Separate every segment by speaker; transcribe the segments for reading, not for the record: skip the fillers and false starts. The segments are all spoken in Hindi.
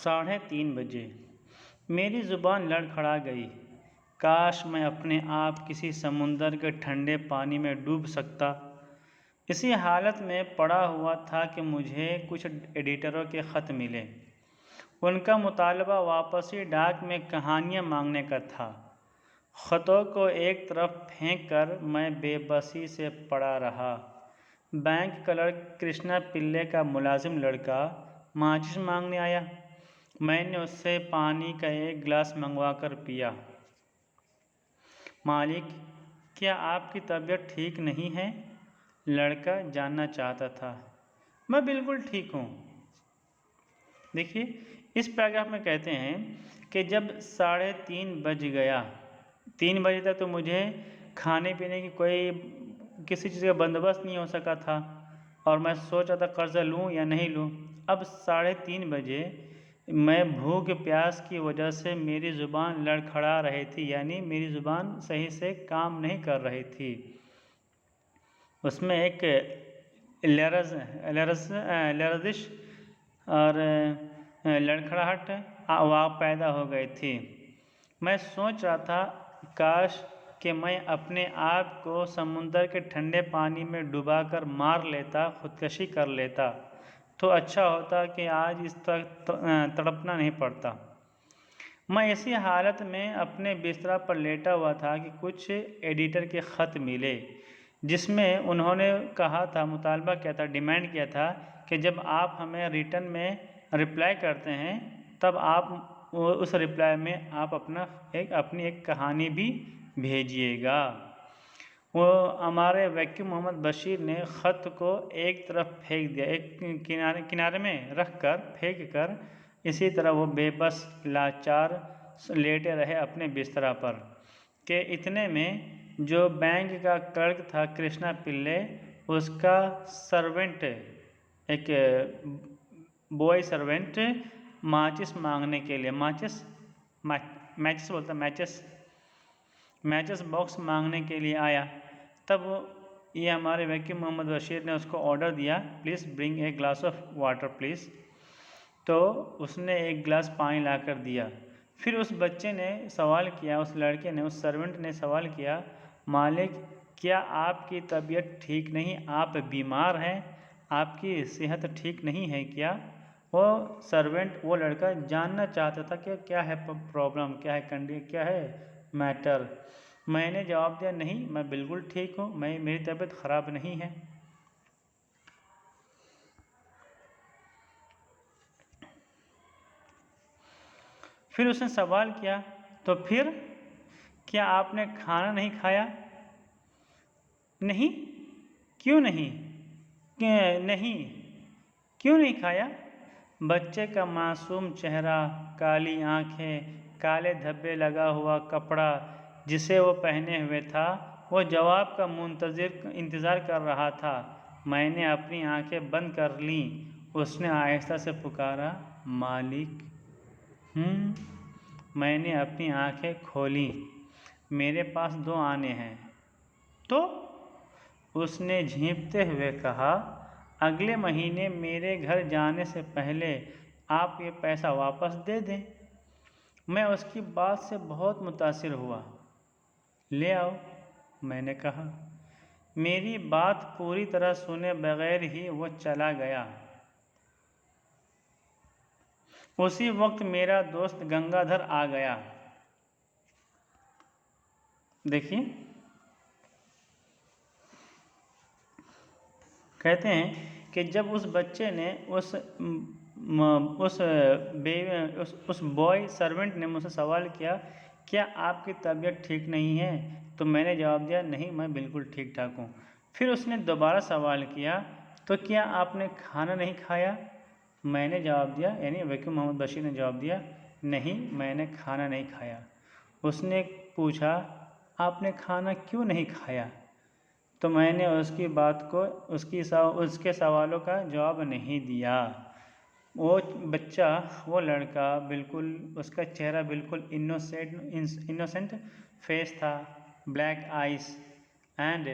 Speaker 1: 3:30 मेरी ज़ुबान लड़खड़ा गई। काश मैं अपने आप किसी समुंदर के ठंडे पानी में डूब सकता। इसी हालत में पड़ा हुआ था कि मुझे कुछ एडिटरों के ख़त मिले। उनका मुतालबा वापसी डाक में कहानियाँ मांगने का था। ख़तों को एक तरफ फेंक कर मैं बेबसी से पड़ा रहा। बैंक क्लर्क कृष्णा पिल्ले का मुलाजिम लड़का माचिस मांगने आया। मैंने उससे पानी का एक गिलास मंगवाकर पिया। मालिक, क्या आपकी तबीयत ठीक नहीं है? लड़का जानना चाहता था। मैं बिल्कुल ठीक हूँ। देखिए, इस पैराग्राफ में कहते हैं कि जब 3:30 बज गया, 3 बजे तक तो मुझे खाने पीने की किसी चीज़ का बंदोबस्त नहीं हो सका था और मैं सोच रहा था कर्जा लूँ या नहीं लूँ। अब 3:30 बजे मैं भूख प्यास की वजह से मेरी ज़ुबान लड़खड़ा रही थी, यानी मेरी ज़ुबान सही से काम नहीं कर रही थी। उसमें एक लर्जिश और लड़खड़ाहट वहाँ पैदा हो गई थी। मैं सोच रहा था काश कि मैं अपने आप को समुंदर के ठंडे पानी में डुबाकर मार लेता, खुदकशी कर लेता तो अच्छा होता कि आज इस तरह तड़पना नहीं पड़ता। मैं इसी हालत में अपने बिस्तरा पर लेटा हुआ था कि कुछ एडिटर के ख़त मिले जिसमें उन्होंने कहा था, मुतालबा किया था, डिमांड किया था कि जब आप हमें रिटर्न में रिप्लाई करते हैं तब आप उस रिप्लाई में आप अपनी एक कहानी भी भेजिएगा। वो हमारे वकील मोहम्मद बशीर ने ख़त को एक तरफ फेंक दिया, एक किनारे में रख कर फेंक कर। इसी तरह वो बेबस लाचार लेटे रहे अपने बिस्तरा पर कि इतने में जो बैंक का क्लर्क था कृष्णा पिल्ले, उसका सर्वेंट, एक बॉय सर्वेंट माचिस मांगने के लिए मैचेस बॉक्स मांगने के लिए आया। तब ये हमारे वकील मोहम्मद बशीर ने उसको ऑर्डर दिया, please bring a glass of water please. तो उसने एक गिलास पानी लाकर दिया। फिर उस बच्चे ने सवाल किया, उस लड़के ने, उस सर्वेंट ने सवाल किया, मालिक, क्या आपकी तबीयत ठीक नहीं? आप बीमार हैं? आपकी सेहत ठीक नहीं है क्या? वो सर्वेंट, वो लड़का जानना चाहता था कि क्या है प्रॉब्लम, क्या है मैटर। मैंने जवाब दिया, नहीं, मैं बिल्कुल ठीक हूँ, मेरी तबीयत ख़राब नहीं है। फिर उसने सवाल किया, तो फिर क्या आपने खाना नहीं खाया? नहीं। क्यों नहीं? नहीं, क्यों नहीं खाया? बच्चे का मासूम चेहरा, काली आंखें, काले धब्बे लगा हुआ कपड़ा जिसे वो पहने हुए था, वो जवाब का इंतज़ार कर रहा था। मैंने अपनी आंखें बंद कर लीं। उसने आहिस्ता से पुकारा, मालिक। मैंने अपनी आंखें खोलीं। मेरे पास 2 आने हैं। तो उसने झींपते हुए कहा, अगले महीने मेरे घर जाने से पहले आप ये पैसा वापस दे दें। मैं उसकी बात से बहुत मुतासिर हुआ। ले आओ, मैंने कहा। मेरी बात पूरी तरह सुने बगैर ही वो चला गया। उसी वक्त मेरा दोस्त गंगाधर आ गया। देखिए, कहते हैं कि जब उस बच्चे ने उस बॉय सर्वेंट ने मुझसे सवाल किया, क्या आपकी तबीयत ठीक नहीं है? तो मैंने जवाब दिया, नहीं, मैं बिल्कुल ठीक ठाक हूँ। फिर उसने दोबारा सवाल किया, तो क्या आपने खाना नहीं खाया? मैंने जवाब दिया, यानी वकील मोहम्मद बशीर ने जवाब दिया, नहीं, मैंने खाना नहीं खाया। उसने पूछा, आपने खाना क्यों नहीं खाया? तो मैंने उसकी बात को, उसके सवालों का जवाब नहीं दिया। वो बच्चा, वो लड़का बिल्कुल, उसका चेहरा बिल्कुल इनोसेंट फेस था, black eyes and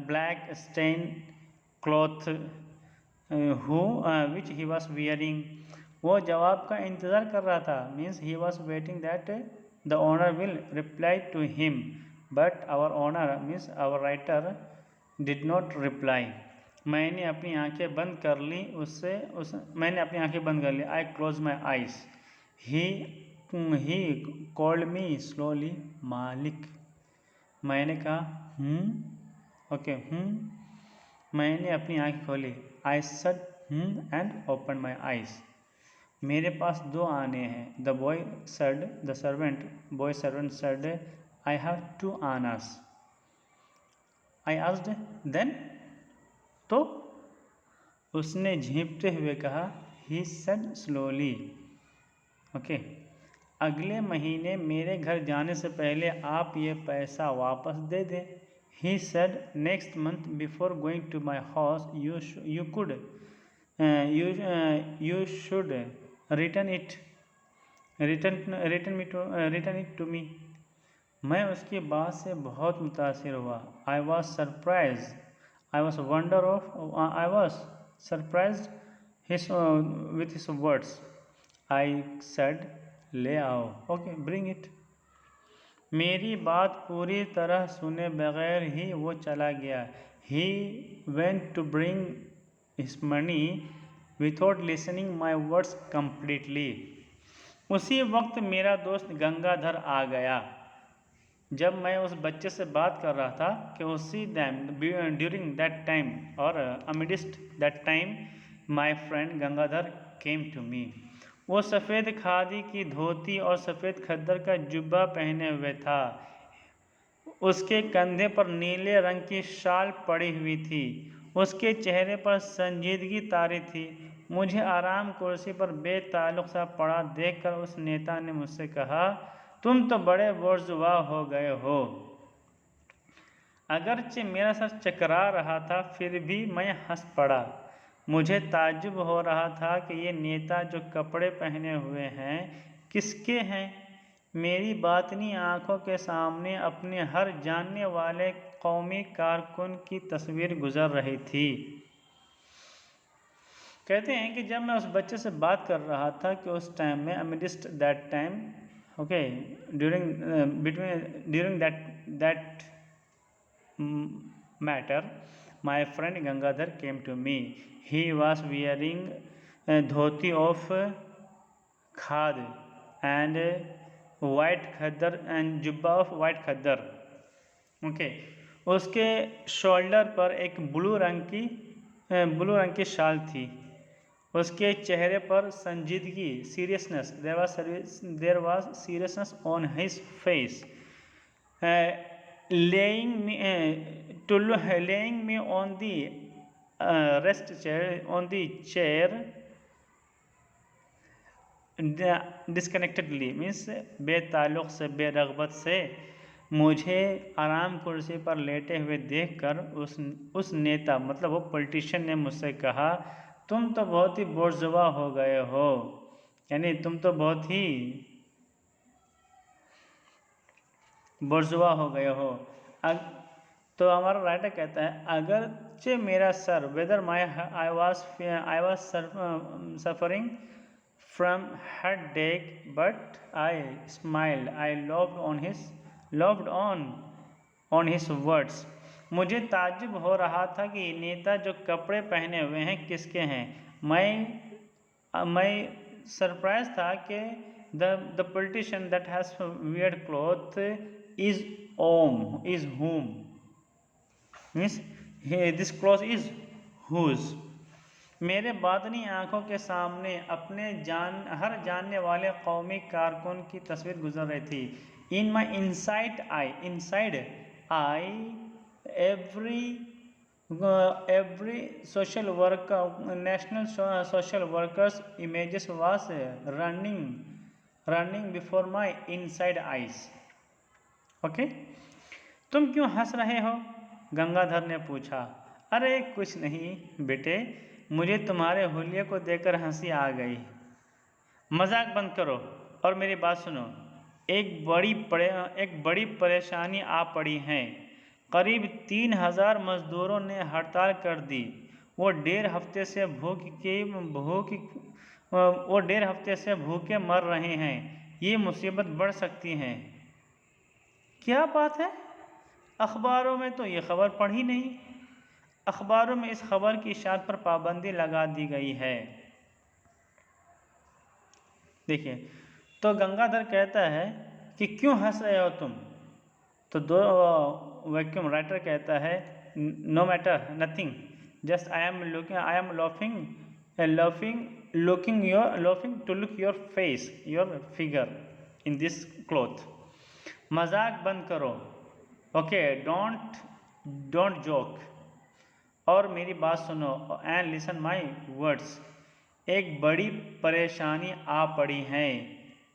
Speaker 1: black stain cloth which he was wearing. वो जवाब का इंतज़ार कर रहा था, means he was waiting that the owner will reply to him, but our owner means our writer did not reply. मैंने अपनी आंखें बंद कर ली, मैंने अपनी आंखें बंद कर ली। I close my eyes. He called me slowly मालिक। मैंने कहा ओके मैंने अपनी आंखें खोली। आई सड एंड ओपन माई आइज। मेरे पास 2 आने हैं। The servant boy servant said I have 2 annas. I asked then, तो उसने झींपते हुए कहा। ही सेड स्लोली, ओके, अगले महीने मेरे घर जाने से पहले आप ये पैसा वापस दे दें। He said next month before going to my house you should return it to me। मैं उसकी बात से बहुत मुतासिर हुआ। I was surprised with his words। I said, ले आओ, okay, bring it। मेरी बात पूरी तरह सुने बगैर ही वो चला गया। He went to bring his money without listening my words completely। उसी वक्त मेरा दोस्त गंगाधर आ गया जब मैं उस बच्चे से बात कर रहा था कि उसी ड्यूरिंग दैट टाइम और amidst that time my friend Gangadhar came to me. वो सफ़ेद खादी की धोती और सफ़ेद खद्दर का जुब्बा पहने हुए था। उसके कंधे पर नीले रंग की शाल पड़ी हुई थी। उसके चेहरे पर संजीदगी तारी थी। मुझे आराम कुर्सी पर बेताल्लुक़ सा पड़ा देखकर उस नेता ने मुझसे कहा, तुम तो बड़े बुर्जुआ हो गए हो। अगरचे मेरा सर चकरा रहा था, फिर भी मैं हंस पड़ा। मुझे ताज्जुब हो रहा था कि ये नेता जो कपड़े पहने हुए हैं किसके हैं। मेरी बातनी आंखों के सामने अपने हर जानने वाले कौमी कारकुन की तस्वीर गुजर रही थी। कहते हैं कि जब मैं उस बच्चे से बात कर रहा था कि उस टाइम में amidst that time, okay, during that matter my friend Gangadhar came to me. He was wearing dhoti of khadi and white khaddar and jubba of white khaddar, okay. उसके शोल्डर पर एक ब्लू रंग की शाल थी। उसके चेहरे पर संजीदगी, seriousness, there was seriousness on his face. laying me on the chair disconnectedly, means बेताल्लुक़ से, बेरग़बत से मुझे आराम कुर्सी पर लेटे हुए देखकर उस नेता, मतलब वो पॉलिटिशियन ने मुझसे कहा, तुम तो बहुत ही बुर्जुआ हो गए हो, यानी तुम तो बहुत ही बुर्जुआ हो गए हो। तो हमारा राइटर कहता है, अगरचे मेरा sir, whether I was suffering from headache, but I smiled, I loved on his words। मुझे ताज्जुब हो रहा था कि ये नेता जो कपड़े पहने हुए हैं किसके हैं। मैं सरप्राइज था कि the politician that has weird cloth is whom, means this cloth is whose। मेरे बातनी आंखों के सामने अपने हर जानने वाले कौमी कारकुन की तस्वीर गुजर रही थी। In my inside I every social worker, national social workers images was running before my inside eyes. Okay, तुम क्यों हंस रहे हो? गंगाधर ने पूछा। अरे कुछ नहीं बेटे, मुझे तुम्हारे हुलिये को देखकर हंसी आ गई। मजाक बंद करो और मेरी बात सुनो। एक बड़ी परेशानी आ पड़ी है। करीब 3000 मजदूरों ने हड़ताल कर दी। वो 1.5 हफ्ते से वो 1.5 हफ्ते से भूखे मर रहे हैं, ये मुसीबत बढ़ सकती है। क्या बात है, अखबारों में तो ये खबर पढ़ी नहीं। अखबारों में इस खबर की इशाअत पर पाबंदी लगा दी गई है। देखिए, तो गंगाधर कहता है कि क्यों हंस रहे हो तुम? तो दो वैक्यूम राइटर कहता है no matter nothing, just I am looking to look your face, your figure in this cloth. मजाक बंद करो, ओके, डोंट जोक, और मेरी बात सुनो, एंड लिसन माई वर्ड्स। एक बड़ी परेशानी आ पड़ी है,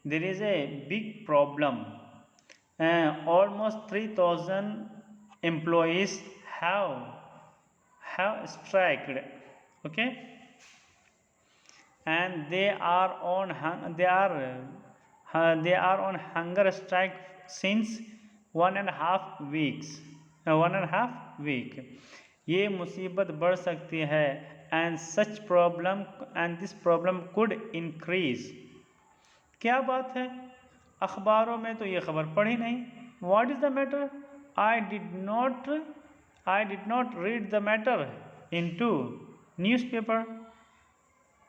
Speaker 1: देर is a big problem, almost 3,000 employees have striked, okay, and they are on hunger strike since 1.5 week. ये मुसीबत बढ़ सकती है, and this problem could increase. क्या बात है, अखबारों में तो ये खबर पढ़ी नहीं। What is the matter? I did not read the matter into newspaper.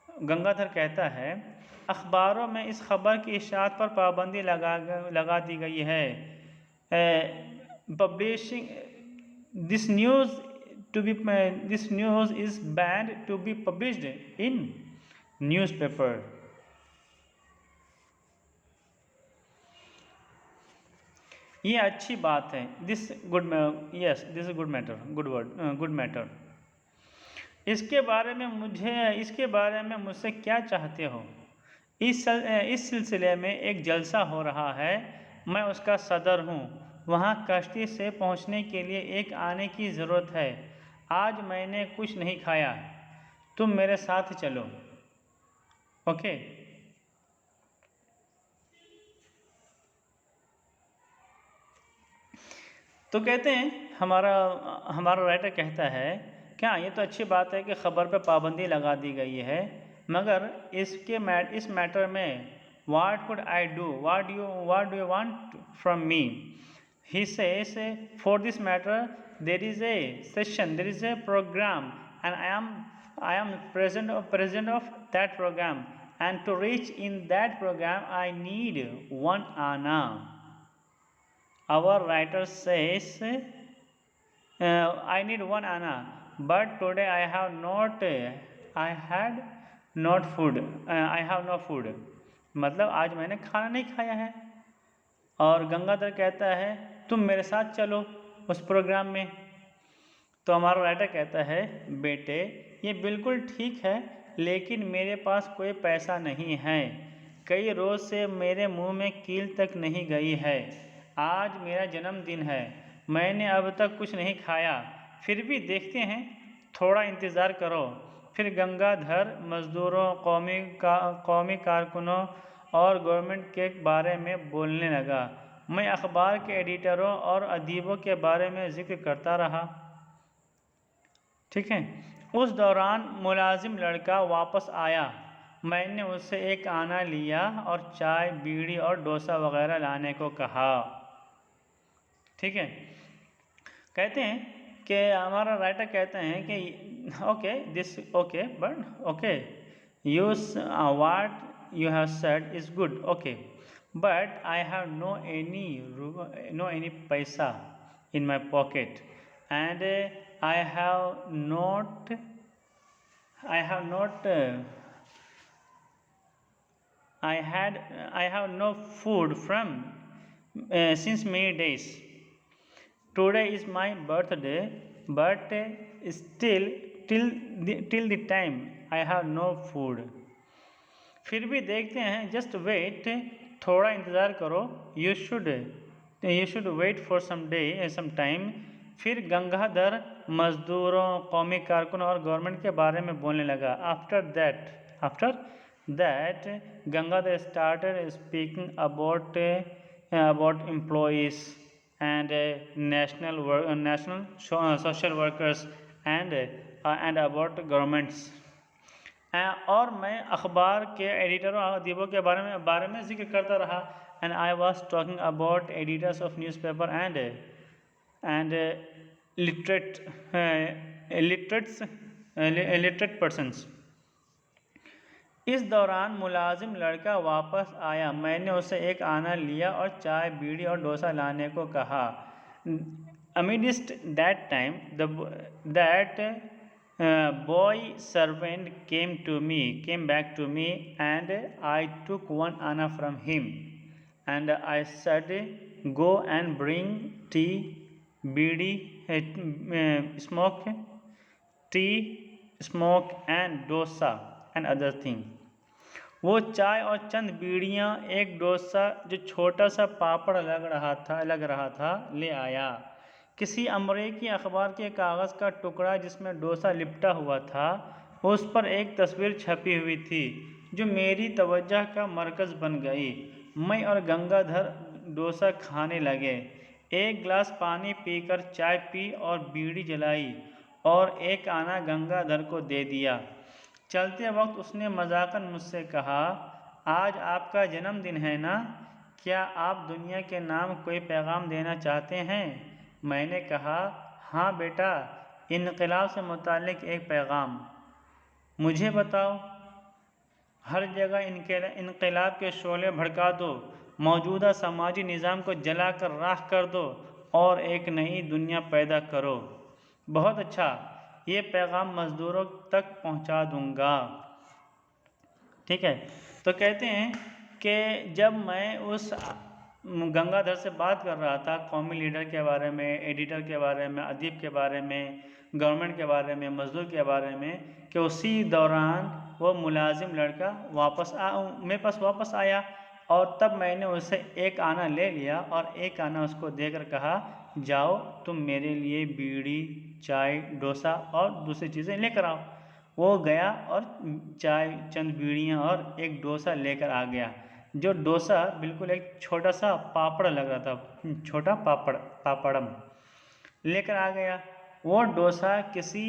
Speaker 1: Gangadhar कहता है अखबारों में इस खबर की इशाअत पर पाबंदी लगा दी गई है। Publishing this news is banned to be published in newspaper. ये अच्छी बात है, this good matter, good matter. इसके बारे में मुझसे क्या चाहते हो? इस सिलसिले में एक जलसा हो रहा है, मैं उसका सदर हूँ, वहाँ कश्ती से पहुँचने के लिए एक आने की ज़रूरत है। आज मैंने कुछ नहीं खाया, तुम मेरे साथ चलो, ओके। तो कहते हैं हमारा राइटर कहता है क्या ये तो अच्छी बात है कि ख़बर पे पाबंदी लगा दी गई है, मगर इस मैटर में what could I do, what do you want from me? He says for this matter there is a session, there is a program, and I am present of that program, and to reach in that program I need 1 आना। Our writer says, I need 1 आना, but today I have no food. मतलब आज मैंने खाना नहीं खाया है। और गंगाधर कहता है तुम मेरे साथ चलो उस प्रोग्राम में। तो हमारा राइटर कहता है बेटे ये बिल्कुल ठीक है, लेकिन मेरे पास कोई पैसा नहीं है, कई रोज़ से मेरे मुंह में कील तक नहीं गई है, आज मेरा जन्मदिन है, मैंने अब तक कुछ नहीं खाया, फिर भी देखते हैं, थोड़ा इंतज़ार करो। फिर गंगाधर मज़दूरों, कौमी कारकुनों और गवर्नमेंट के बारे में बोलने लगा। मैं अखबार के एडिटरों और अदीबों के बारे में जिक्र करता रहा। ठीक है। उस दौरान मुलाजिम लड़का वापस आया, मैंने उससे 1 आना लिया और चाय, बीड़ी और डोसा वगैरह लाने को कहा। ठीक है। कहते हैं कि हमारा राइटर कहते हैं कि okay what you have said is good, okay, but I have no any paisa in my pocket, and I have no food from since many days. Today is my birthday, but still till the time I have no food. फिर भी देखते हैं, just wait, थोड़ा इंतज़ार करो, you should wait for some time. फिर गंगाधर मज़दूरों, कौमी कारकुनों और गवर्नमेंट के बारे में बोलने लगा। After that Gangadhar started speaking about employees and national social workers and about governments. और मैं अखबार के एडिटरों और अदीबों के बारे में जिक्र करता रहा। And I was talking about editors of newspaper and literate literate persons. इस दौरान मुलाजिम लड़का वापस आया। मैंने उसे एक आना लिया और चाय, बीड़ी और डोसा लाने को कहा। Amidst that time, that boy servant came back to me, and I took one anna from him, and I said, "Go and bring tea, bidi, smoke, and dosa and other thing." वो चाय और चंद बीड़ियाँ, एक डोसा जो छोटा सा पापड़ लग रहा था ले आया। किसी अमरीकी अखबार के कागज़ का टुकड़ा जिसमें डोसा लिपटा हुआ था, उस पर एक तस्वीर छपी हुई थी जो मेरी तवज्जो का मरकज़ बन गई। मैं और गंगाधर डोसा खाने लगे। एक गिलास पानी पीकर चाय पी और बीड़ी जलाई और एक आना गंगाधर को दे दिया। चलते वक्त उसने मजाकन मुझसे कहा, आज आपका जन्मदिन है ना, क्या आप दुनिया के नाम कोई पैगाम देना चाहते हैं? मैंने कहा, हाँ बेटा, इनकलाब से मुताल्लिक एक पैगाम। मुझे बताओ। हर जगह इनकलाब के शोले भड़का दो, मौजूदा समाजी निज़ाम को जलाकर राख कर दो और एक नई दुनिया पैदा करो। बहुत अच्छा, ये पैगाम मज़दूरों तक पहुंचा दूंगा। ठीक है, तो कहते हैं कि जब मैं उस गंगाधर से बात कर रहा था कौमी लीडर के बारे में, एडिटर के बारे में, अदीब के बारे में, गवर्नमेंट के बारे में, मज़दूर के बारे में, कि उसी दौरान वो मुलाजिम लड़का मेरे पास वापस आया और तब मैंने उसे एक आना ले लिया और एक आना उसको देकर कहा, जाओ तुम मेरे लिए बीड़ी, चाय, डोसा और दूसरी चीज़ें लेकर आओ। वो गया और चाय, चंद बीड़ियाँ और एक डोसा लेकर आ गया। जो डोसा बिल्कुल एक छोटा सा पापड़ लग रहा था, छोटा पापड़म लेकर आ गया। वो डोसा किसी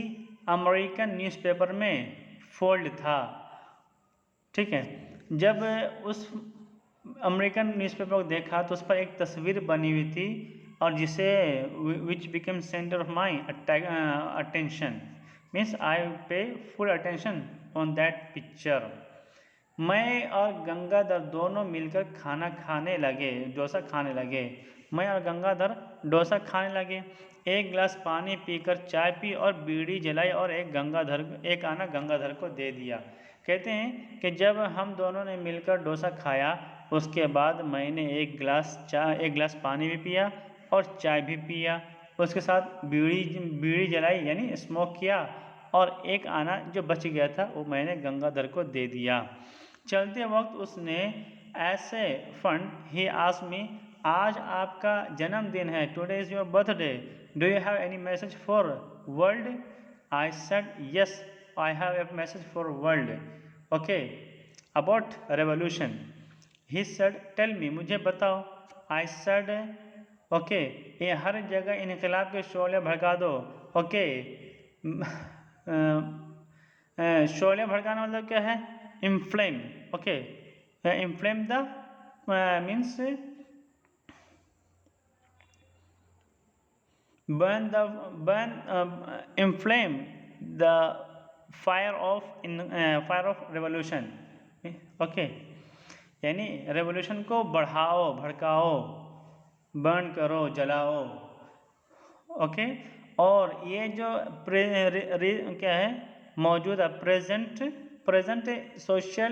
Speaker 1: अमेरिकन न्यूज़पेपर में फोल्ड था। ठीक है, जब उस अमेरिकन न्यूज़पेपर को देखा तो उस पर एक तस्वीर बनी हुई थी और जिसे which became centre of my attention, means I pay full attention on that picture. मैं और गंगाधर दोनों मिलकर खाना खाने लगे, डोसा खाने लगे। मैं और गंगाधर डोसा खाने लगे। एक गिलास पानी पीकर चाय पी और बीड़ी जलाई और एक आना गंगाधर को दे दिया। कहते हैं कि जब हम दोनों ने मिलकर डोसा खाया, उसके बाद मैंने एक गिलास पानी भी पिया और चाय भी पिया। उसके साथ बीड़ी जलाई यानी स्मोक किया और एक आना जो बच गया था वो मैंने गंगाधर को दे दिया। चलते वक्त उसने ऐसे फंड ही आस्क्ड मी, आज आपका जन्मदिन है, today is your birthday, do you have any message for world? I said yes, I have a message for world, okay, about revolution. He said tell me, मुझे बताओ। आई सेड ओके, ये हर जगह इनकलाब के शोले भड़का दो। ओके, शोले भड़काना मतलब क्या है? Inflame. Okay, inflame the means inflame the fire of revolution। Okay, यानी रेवोल्यूशन को बढ़ाओ, भड़काओ, बर्न करो, जलाओ। ओके, और ये जो क्या है मौजूदा प्रेजेंट सोशल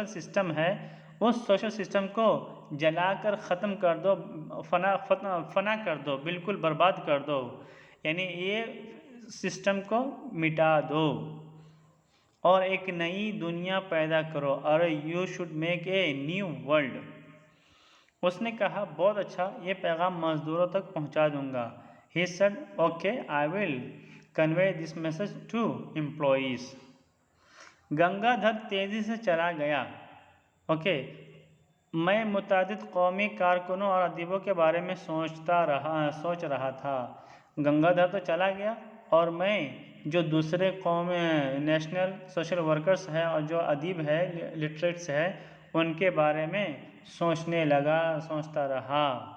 Speaker 1: सिस्टम है, उस सोशल सिस्टम को जलाकर ख़त्म कर दो, फना कर दो, बिल्कुल बर्बाद कर दो, यानी ये सिस्टम को मिटा दो और एक नई दुनिया पैदा करो। और you should make a new world. उसने कहा, बहुत अच्छा, ये पैगाम मज़दूरों तक पहुंचा दूंगा। He said okay, I will convey this message to employees. Gangadhar तेज़ी से चला गया। ओके, मैं मुतादिद कौमी कारकुनों और अदीबों के बारे में सोच रहा था। गंगाधर तो चला गया और मैं जो दूसरे कौम नेशनल सोशल वर्कर्स है और जो अदीब है लिटरेट्स है उनके बारे में सोचने लगा, सोचता रहा।